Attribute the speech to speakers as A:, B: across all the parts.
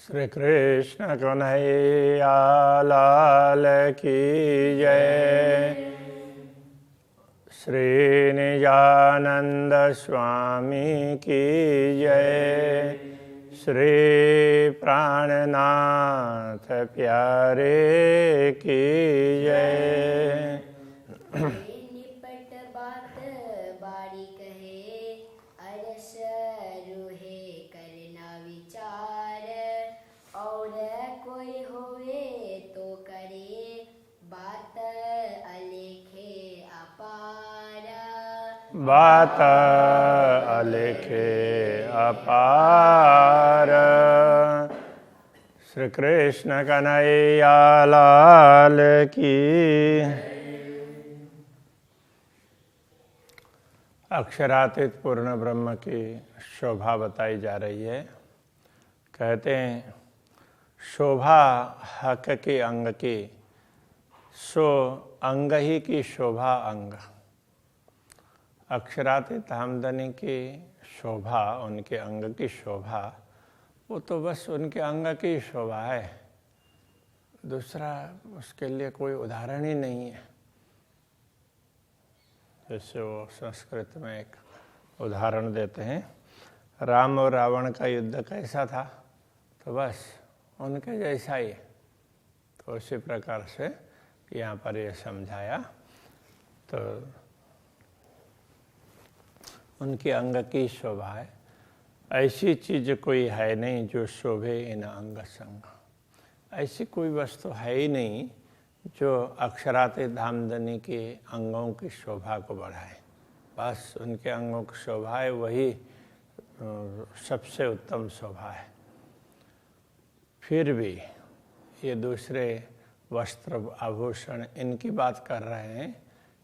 A: श्री कृष्ण कन्हैया लाल की जय। श्री निजानंद स्वामी की जय। श्री प्राणनाथ प्यारे की जय।
B: निपट बात बारी कहे अरस रोहे करना विचार और कोई होवे तो करे बात अलेखे अपार।
A: बात अलेखे अपार। श्री कृष्ण कन्हैया लाल की। अक्षरातीत पूर्ण ब्रह्म की शोभा बताई जा रही है। कहते हैं शोभा हक की अंग की, सो अंग ही की शोभा अंग। अक्षरातीत हमदनी की शोभा, उनके अंग की शोभा, वो तो बस उनके अंग की शोभा है, दूसरा उसके लिए कोई उदाहरण ही नहीं है। जैसे वो संस्कृत में एक उदाहरण देते हैं, राम और रावण का युद्ध कैसा था, तो बस उनके जैसा ही। तो उसी प्रकार से यहाँ पर ये समझाया। तो उनके अंग की शोभा है। ऐसी चीज़ कोई है नहीं जो शोभे इन अंग संग। ऐसी कोई वस्तु है ही नहीं जो अक्षरातीत धामधनी के अंगों की शोभा को बढ़ाए। बस उनके अंगों की शोभा है, वही सबसे उत्तम शोभा है। फिर भी ये दूसरे वस्त्र आभूषण इनकी बात कर रहे हैं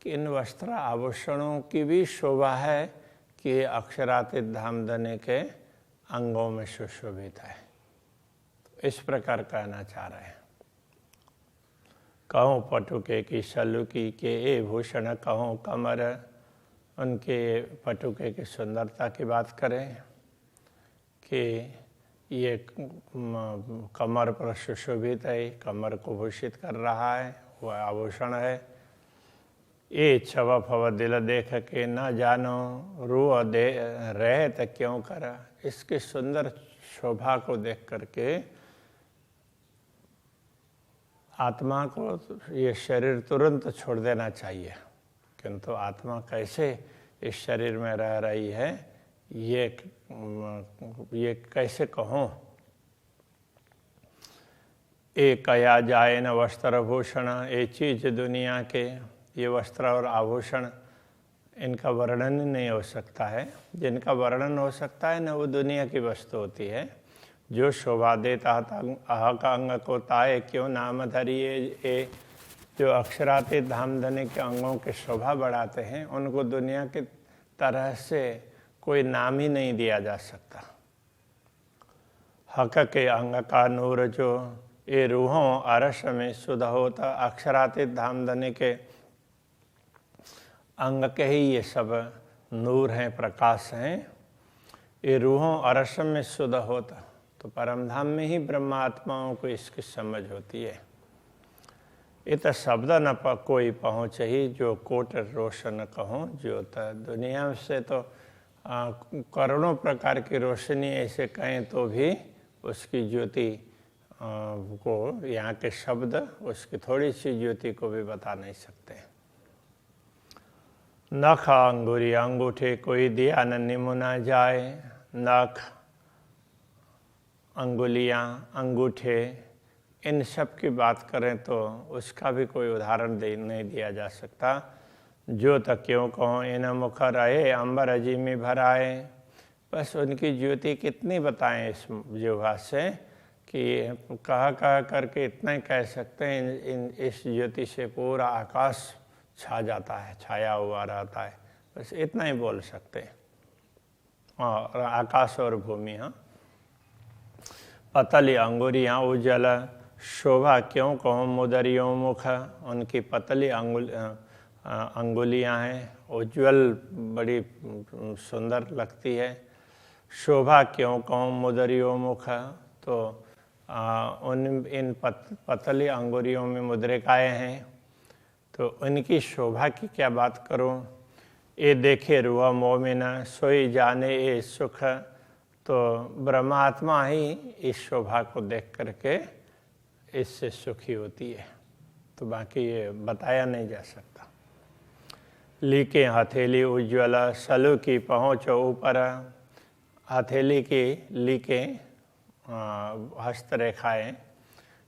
A: कि इन वस्त्र आभूषणों की भी शोभा है कि ये अक्षरातीत धामधनी के अंगों में सुशोभित है। तो इस प्रकार कहना चाह रहे हैं। कहूँ पटुके की सलुकी के ए भूषण, कहूँ कमर, उनके पटुके की सुंदरता की बात करें कि ये कमर पर सुशोभित है, कमर को भूषित कर रहा है, वह आभूषण है। ये छव फव दिल देख के न जानो, रूह दे रहे तो क्यों करा। इसकी सुंदर शोभा को देख करके आत्मा को ये शरीर तुरंत छोड़ देना चाहिए, किंतु आत्मा कैसे इस शरीर में रह रही है ये कैसे कहूँ। एक कया जाए न वस्त्र भूषण, ये चीज़ दुनिया के, ये वस्त्र और आभूषण इनका वर्णन ही नहीं हो सकता है। जिनका वर्णन हो सकता है ना, वो दुनिया की वस्तु होती है। जो शोभा देता अह का अंग को ताए क्यों नाम धरिए, ये जो अक्षरातीत धामधनी के अंगों की शोभा बढ़ाते हैं, उनको दुनिया की तरह से कोई नाम ही नहीं दिया जा सकता। हक के अंग का नूर जो ये रूहों अरस में शुद्ध होता, अक्षरातीत धामधनी के अंग के ही ये सब नूर हैं, प्रकाश हैं। ये रूहों अरस में शुद्ध होता, तो परमधाम में ही ब्रह्मात्माओं को इसकी समझ होती है। इत शब्द न कोई पहुँच ही, जो कोट रोशन कहूँ ज्योत। दुनिया से तो करोड़ों प्रकार की रोशनी ऐसे कहें तो भी उसकी ज्योति को, यहाँ के शब्द उसकी थोड़ी सी ज्योति को भी बता नहीं सकते। नख अंगूरी अंगूठे कोई दिया न निमुना जाए। नख, अंगुलियाँ, अंगूठे, इन सब की बात करें तो उसका भी कोई उदाहरण नहीं दिया जा सकता। जो तक क्यों कहूँ इन मुख रहे अंबर अजी में भराए। बस उनकी ज्योति कितनी बताएं इस जिह्वा से कि कह करके इतना ही कह सकते हैं। इस ज्योति से पूरा आकाश छा जाता है, छाया हुआ रहता है, बस इतना ही बोल सकते हैं। और आकाश और भूमि, हाँ। पतली अंगुरियाँ उज्जवल, शोभा क्यों कहूँ मुदरियों मुख। उनकी पतली अंगुलियाँ हैं, उज्ज्वल, बड़ी सुंदर लगती है। शोभा क्यों कहूँ मुदरियों मुख, तो इन पतली अंगुरियों में मुद्रिकाएँ हैं, तो उनकी शोभा की क्या बात करूं। ये देखे रुआ मोमिना सोई जाने ये सुख, तो ब्रह्मात्मा ही इस शोभा को देख करके इससे सुखी होती है, तो बाकी ये बताया नहीं जा सकता। लीके हथेली उज्ज्वल सलू की पहुँच ऊपर, हथेली की लीकें हस्तरेखाएँ,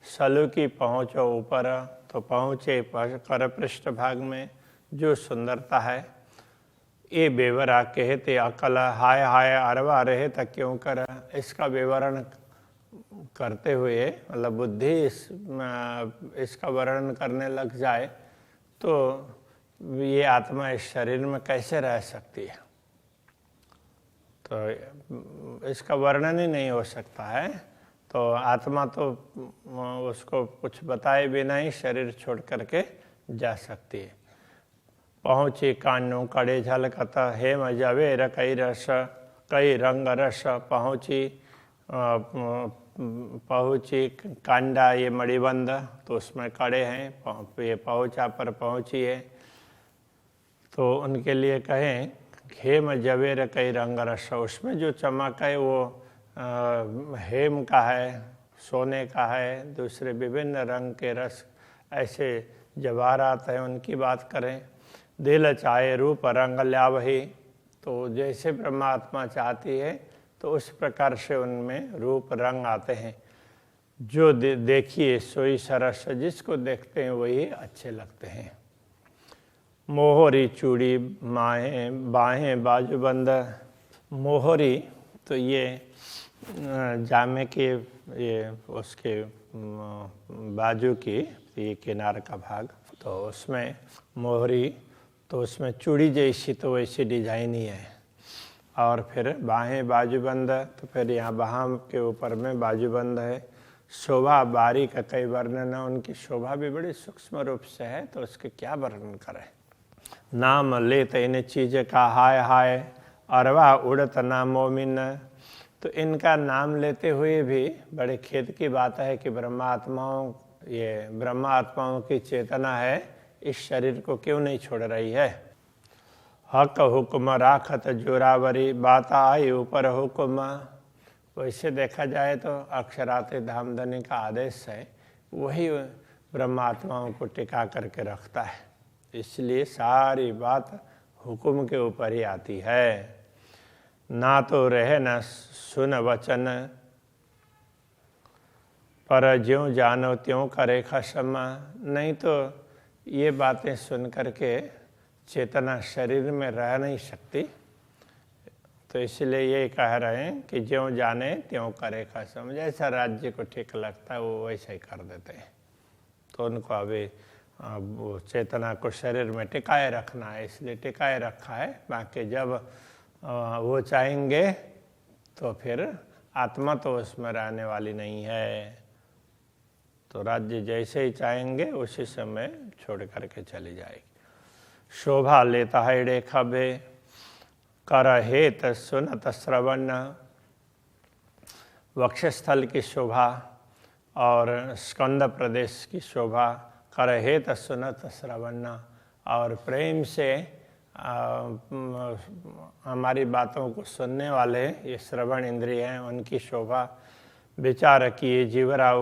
A: सलू की पहुँच ऊपर, तो पहुँचे कर पृष्ठ भाग में जो सुंदरता है। ये बेवरा कहते अकल हाय हाय अरवा रहे तक क्यों कर, इसका विवरण करते हुए मतलब बुद्धि इसका वर्णन करने लग जाए तो ये आत्मा इस शरीर में कैसे रह सकती है, तो इसका वर्णन ही नहीं हो सकता है। तो आत्मा तो उसको कुछ बताए बिना ही शरीर छोड़ करके जा सकती है। पहुँची कान्नु कड़े झलकत हेम जवेर कई रस कई रंग रस, पहुँची कांडा ये मणिबंध, तो उसमें कड़े हैं, ये पहुँचा पर पहुँची है, तो उनके लिए कहें हेम जवेर कई रंग रस, उसमें जो चमक है वो हेम का है, सोने का है, दूसरे विभिन्न रंग के रस ऐसे जवाहरात हैं, उनकी बात करें। दिल चाहे रूप रंग ल्यावही, तो जैसे परमात्मा चाहती है तो उस प्रकार से उनमें रूप रंग आते हैं। जो देखिए सोई सरस, जिसको देखते हैं वही अच्छे लगते हैं। मोहरी चूड़ी माहें बाहें बाजूबंद, मोहरी तो ये जामे के ये उसके बाजू की ये किनार का भाग, तो उसमें मोहरी, तो उसमें चूड़ी जैसी तो वैसी डिजाइन ही है। और फिर बाहें बाजूबंद, तो फिर यहाँ बाह के ऊपर में बाजूबंद है। शोभा बारीक कई वर्णन, उनकी शोभा भी बड़ी सूक्ष्म रूप से है, तो उसके क्या वर्णन करें। नाम लेते इन चीज का हाय हाय अरवा उड़त ना मोमिन, तो इनका नाम लेते हुए भी बड़े खेद की बात है कि ब्रह्मा आत्माओं की चेतना है इस शरीर को क्यों नहीं छोड़ रही है। हक हुक्म राखत जोरावरी, बात आई ऊपर हुक्म, वैसे देखा जाए तो अक्षराते धामधनी का आदेश है, वही ब्रह्मात्माओं को टिका करके रखता है, इसलिए सारी बात हुक्म के ऊपर ही आती है। ना तो रहे न सुन वचन, पर ज्यों जानो त्यों करे खसमा, नहीं तो ये बातें सुन करके चेतना शरीर में रह नहीं सकती, तो इसलिए ये कह रहे हैं कि ज्यों जाने त्यों करे खसम, जैसा राज्य को ठीक लगता है वो वैसा ही कर देते हैं। तो उनको अभी वो चेतना को शरीर में टिकाए रखना है, इसलिए टिकाए रखा है। बाकी जब वो चाहेंगे तो फिर आत्मा तो उसमें रहने वाली नहीं है, तो राज्य जैसे ही चाहेंगे उसी समय छोड़ करके चली जाएगी। शोभा लेता है रेखबे कर हेत सुनत श्रवण, वक्षस्थल की शोभा और स्कंद प्रदेश की शोभा, कर हेत सुनत श्रवण, और प्रेम से हमारी बातों को सुनने वाले ये श्रवण इंद्रिय हैं, उनकी शोभा। विचार किए जीवरा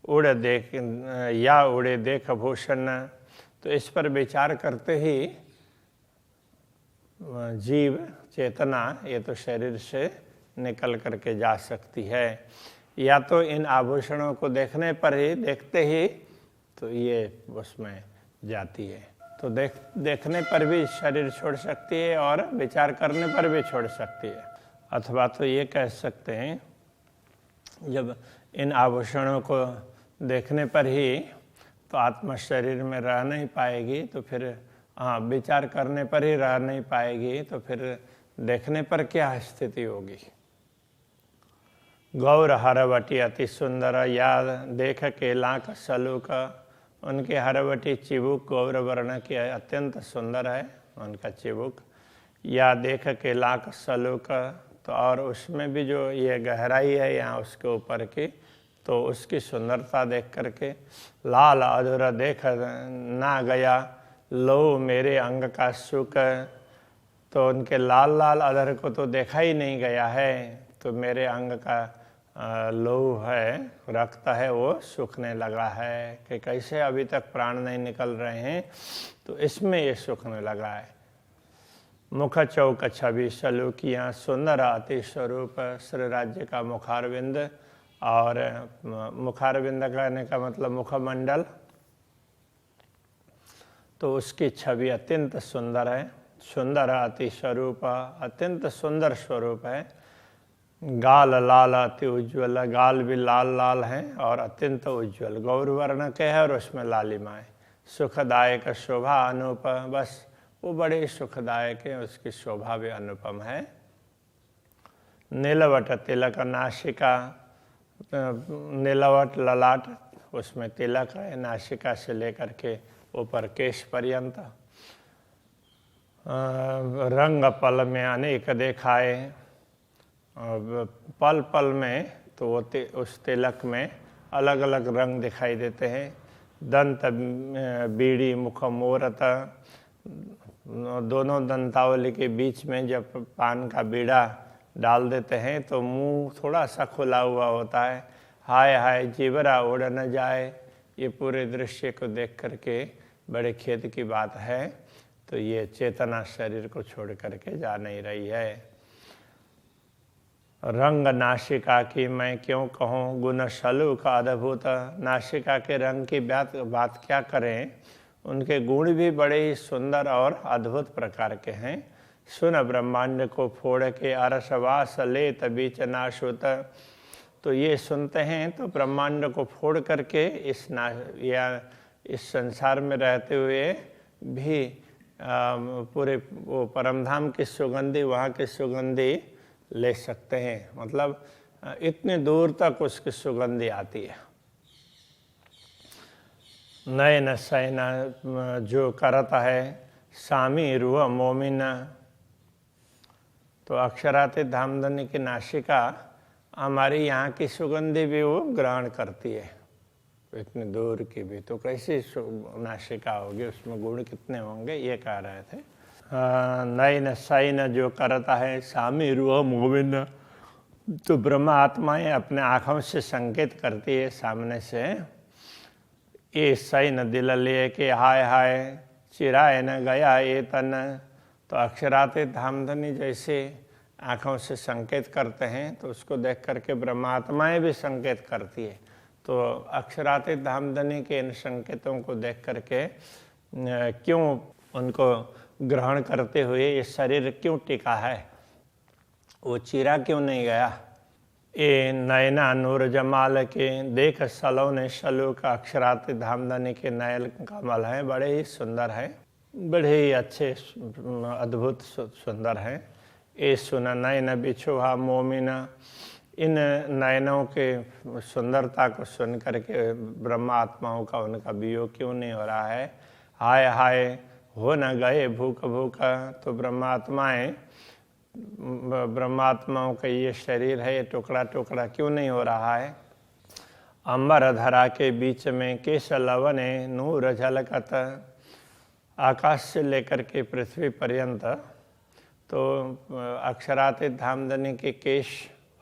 A: उड़ देख या उड़े देख भूषण, तो इस पर विचार करते ही जीव चेतना ये तो शरीर से निकल करके जा सकती है, या तो इन आभूषणों को देखने पर ही देखते ही तो ये उसमें जाती है। तो देखने पर भी शरीर छोड़ सकती है और विचार करने पर भी छोड़ सकती है। अथवा तो ये कह सकते हैं जब इन आभूषणों को देखने पर ही तो आत्मा शरीर में रह नहीं पाएगी, तो फिर विचार करने पर ही रह नहीं पाएगी, तो फिर देखने पर क्या स्थिति होगी। गौर हरवटी अति सुंदर, याद देख के लाख सलूक, उनके हरवटी चिबुक गौर वर्ण की अत्यंत सुंदर है उनका चिबुक। या देख के लाख सलूक, तो और उसमें भी जो ये गहराई है यहाँ उसके ऊपर की, तो उसकी सुंदरता देख करके लाल अधूरा देख ना गया लो मेरे अंग का सुख, तो उनके लाल लाल अधर को तो देखा ही नहीं गया है, तो मेरे अंग का लहू है, रक्त है, वो सूखने लगा है कि कैसे अभी तक प्राण नहीं निकल रहे हैं, तो इसमें ये सूखने लगा है। मुख चौक छवि सलूकियाँ सुंदर अति स्वरूप, श्री राज्य का मुखारविंद, और मुखारविंद कहने का मतलब मुखमंडल, तो उसकी छवि अत्यंत सुंदर है। सुंदर अति स्वरूप, अत्यंत सुंदर स्वरूप है। गाल लाल अति उज्ज्वल, गाल भी लाल लाल हैं और अत्यंत उज्ज्वल, गौरवर्ण के है और उसमें लालिमा है। सुखदायक शोभा अनूप, बस वो बड़े सुखदायक है, उसकी शोभा भी अनुपम है। नीलवट तिलक नासिका, नीलवट ललाट, उसमें तिलक है, नासिका से लेकर के ऊपर केश पर्यंत। रंग पल में अनेक देखाए, पल पल में तो वो उस तिलक में अलग अलग रंग दिखाई देते हैं। दंत बीड़ी मुख मोरत, दोनों दंतावली के बीच में जब पान का बीड़ा डाल देते हैं तो मुंह थोड़ा सा खुला हुआ होता है। हाय हाय जीवरा उड़ न जाए, ये पूरे दृश्य को देख करके बड़े खेद की बात है, तो ये चेतना शरीर को छोड़ करके जा नहीं रही है। रंग नासिका की मैं क्यों कहूँ, गुण शलु का अद्भुत, नासिका के रंग की बात क्या करें, उनके गुण भी बड़े ही सुंदर और अद्भुत प्रकार के हैं। सुन ब्रह्मांड को फोड़ के अरसवास ले तबीच नाशुत, तो ये सुनते हैं तो ब्रह्मांड को फोड़ करके इस संसार में रहते हुए भी पूरे वो परमधाम की सुगंधी, वहाँ की सुगंधी ले सकते हैं। मतलब इतने दूर तक उसकी सुगंधी आती है। नयन सैना जो करता है सामी रुह मोमिन, तो अक्षरातीत धामधनी की नासिका हमारी यहाँ की सुगंधी भी वो ग्रहण करती है, इतनी दूर की भी, तो कैसी नासिका होगी, उसमें गुण कितने होंगे, ये कह रहे थे। नयन सैन जो करता है सामी रूह मोमिन, तो ब्रह्म आत्माएं अपने आँखों से संकेत करती है सामने से, ये सैन दिल लिए कि हाय हाय चिराए न गया ये तन, तो अक्षरातीत धामधनी जैसे आँखों से संकेत करते हैं तो उसको देख करके ब्रह्मात्माएं भी संकेत करती है। तो अक्षरातीत धामधनी के इन संकेतों को देख करके क्यों उनको ग्रहण करते हुए ये शरीर क्यों टिका है, वो चीरा क्यों नहीं गया। ये नयना नूर जमाल के देख सलोने सलू का अक्षरातीत धामधनी के नयल कमल हैं, बड़े ही सुंदर हैं, बड़े ही अच्छे अद्भुत सुंदर हैं। ये सुन नयन बिछुहा मोमिना, इन नयनों के सुंदरता को सुन करके ब्रह्म आत्माओं का उनका वियोग क्यों नहीं हो रहा है। हाय हाय हो न गए भूख भूखा, तो ब्रह्मात्माओं का ये शरीर है, ये टुकड़ा टुकड़ा क्यों नहीं हो रहा है। अंबर धरा के बीच में केश लवने नूर झलकत, आकाश से लेकर के पृथ्वी पर्यंत, तो अक्षरातीत धामधनी के केश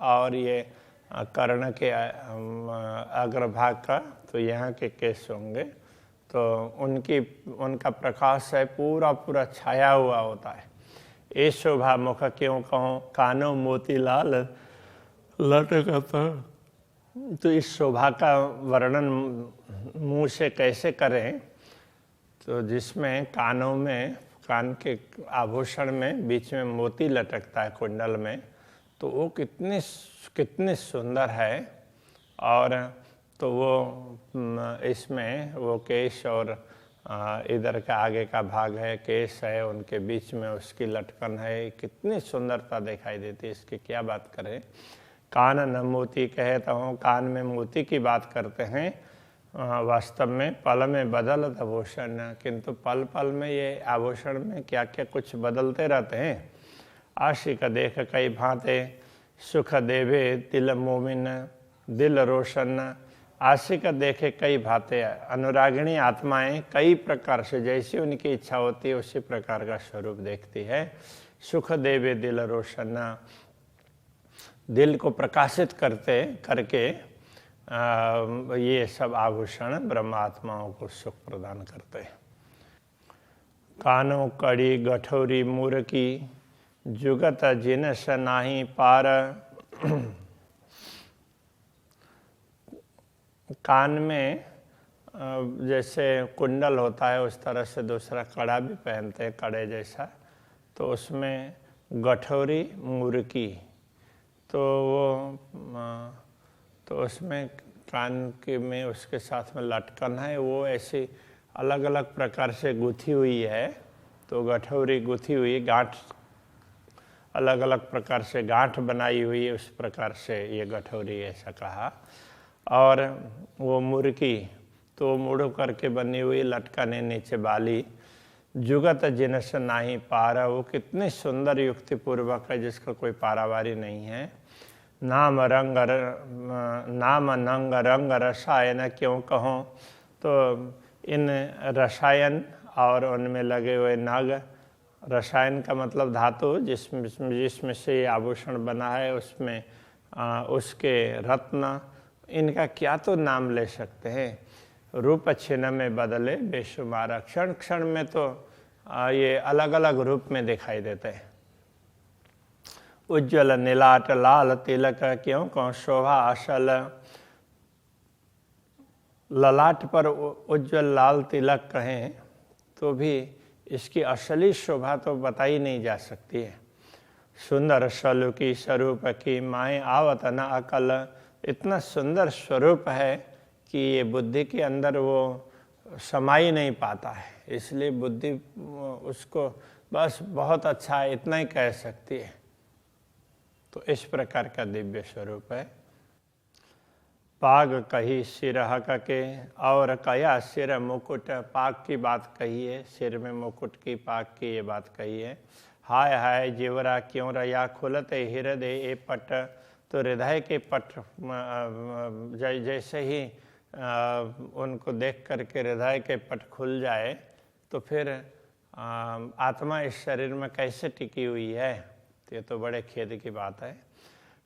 A: और ये कर्ण के अग्रभाग का, तो यहाँ के केश होंगे, तो उनका प्रकाश है पूरा पूरा छाया हुआ होता है। ये शोभा मुख क्यों कहूँ कानो मोती लाल लटकता, तो इस शोभा का वर्णन मुँह से कैसे करें, तो जिसमें कानों में, कान के आभूषण में बीच में मोती लटकता है कुंडल में, तो वो कितने सुंदर है। और तो वो इसमें वो केश और इधर का आगे का भाग है, केश है, उनके बीच में उसकी लटकन है, कितनी सुंदरता दिखाई देती है, इसकी क्या बात करें। कान न मोती कहता हूँ, कान में मोती की बात करते हैं, वास्तव में पल में बदलत आभूषण, किंतु पल पल में ये आभूषण में क्या क्या कुछ बदलते रहते हैं। आशिक देख कई भांते सुख देवे तिल मोमिन, दिल रोशन आशिक देखे कई भांति, अनुरागिणी आत्माएं कई प्रकार से जैसी उनकी इच्छा होती है उसी प्रकार का स्वरूप देखती है। सुख देवे दिल रोशन, दिल को प्रकाशित करके ये सब आभूषण ब्रह्मात्माओं को सुख प्रदान करते हैं। कानों कड़ी गठौरी मूर्खी, जुगत जिनस नाही पार। कान में जैसे कुंडल होता है उस तरह से दूसरा कड़ा भी पहनते हैं, कड़े जैसा, तो उसमें गठौरी मुर्की, तो उसमें कान के में उसके साथ में लटकन है, वो ऐसी अलग अलग प्रकार से गुथी हुई है। तो गठौरी गुथी हुई, गांठ अलग अलग प्रकार से गांठ बनाई हुई है, उस प्रकार से ये गठौरी ऐसा कहा। और वो मुर्की तो मुड़ करके बनी हुई लटकने नीचे बाली। जुगत जिनस नाही पार, वो कितनी सुंदर युक्ति पूर्वक है जिसका कोई पारावारी नहीं है। नाम नंग रंग रसायन क्यों कहो, तो इन रसायन और उनमें लगे हुए नग, रसायन का मतलब धातु जिसमें से आभूषण बना है, उसमें उसके रत्न, इनका क्या तो नाम ले सकते हैं। रूप छिन्न में बदले बेशुमार, क्षण क्षण में तो ये अलग अलग रूप में दिखाई देते हैं। उज्ज्वल नीलाट लाल तिलक क्यों कौन शोभा असल, ललाट पर उज्ज्वल लाल तिलक कहें तो भी इसकी असली शोभा तो बताई नहीं जा सकती है। सुंदर सलुकी स्वरूप की माएँ आवत न अकल, इतना सुंदर स्वरूप है कि ये बुद्धि के अंदर वो समा ही नहीं पाता है, इसलिए बुद्धि उसको बस बहुत अच्छा है इतना ही कह सकती है। तो इस प्रकार का दिव्य स्वरूप है। पाग कही सिर हक के और कया सिर मुकुट, पाग की बात कही है, सिर में मुकुट की, पाग की ये बात कही है। हाय हाय जीवरा क्यों रया खुलते हृदय ए पट, तो हृदय के पट जैसे ही उनको देख करके हृदय के पट खुल जाए तो फिर आत्मा इस शरीर में कैसे टिकी हुई है, ये तो बड़े खेद की बात है।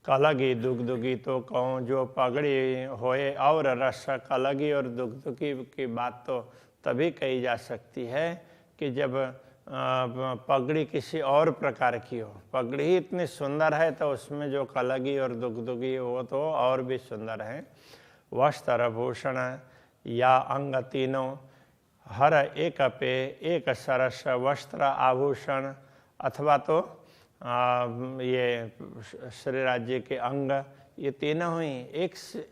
A: कलगी दुगदुगी तो कहूँ जो पगड़ी होए और रस, कलगी और दुगदुगी की बात तो तभी कही जा सकती है कि जब पगड़ी किसी और प्रकार की हो। पगड़ी ही इतनी सुंदर है तो उसमें जो कलगी और दुगदुगी वो तो और भी सुंदर है। वस्त्र भूषण या अंग तीनों, हर एक पे एक सरस वस्त्र आभूषण, अथवा तो ये श्री राज्य के अंग, ये तीनों ही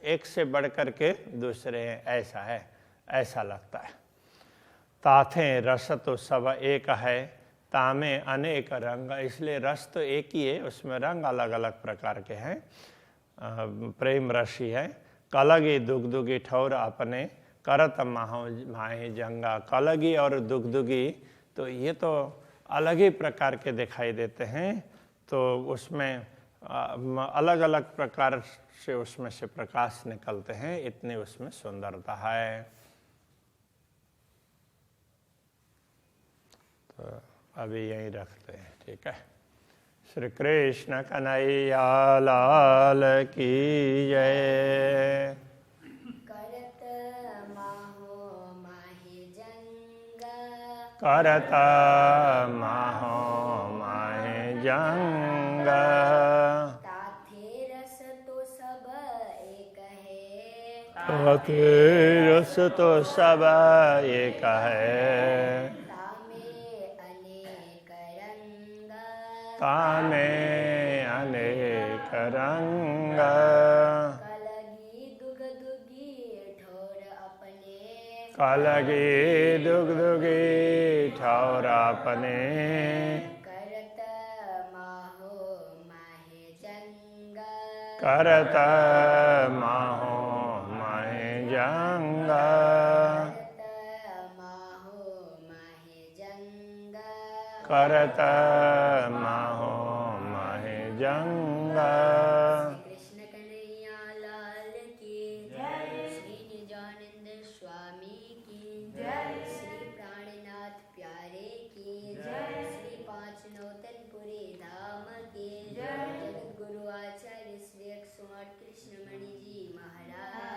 A: एक से बढ़ कर के दूसरे हैं, ऐसा है, ऐसा लगता है। ताथे रस तो सब एक है, तामे अनेक रंग, इसलिए रस तो एक ही है, उसमें रंग अलग अलग प्रकार के हैं। प्रेम रसी है। कलगी दुगदुगी ठौर अपने, करत माहे जंगा, कलगी और दुगदुगी तो ये तो अलग ही प्रकार के दिखाई देते हैं, तो उसमें अलग अलग प्रकार से उसमें से प्रकाश निकलते हैं, इतनी उसमें सुंदरता है। तो अभी यहीं रखते हैं, ठीक है। श्री कृष्ण कन्हैया लाल की जय।
B: करत माहो माहे जंगा,
A: करत माहो माहे जंगा,
B: ताथे रस तो सब एक है,
A: ताथे रस तो सब एक है, तामे अनेक रंग,
B: कलगी दुगदुगी ठोर अपने,
A: कलगी दुगदुगी ठौर अपने,
B: करत माहो माहे जंगा,
A: करत माहो माहे जंगा, करत माहो माहे जंगा।
B: कृष्ण कन्हैया लाल रतनपुरी धाम की जय। जगत गुरु आचार्य श्री 108 कृष्णमणि जी महाराज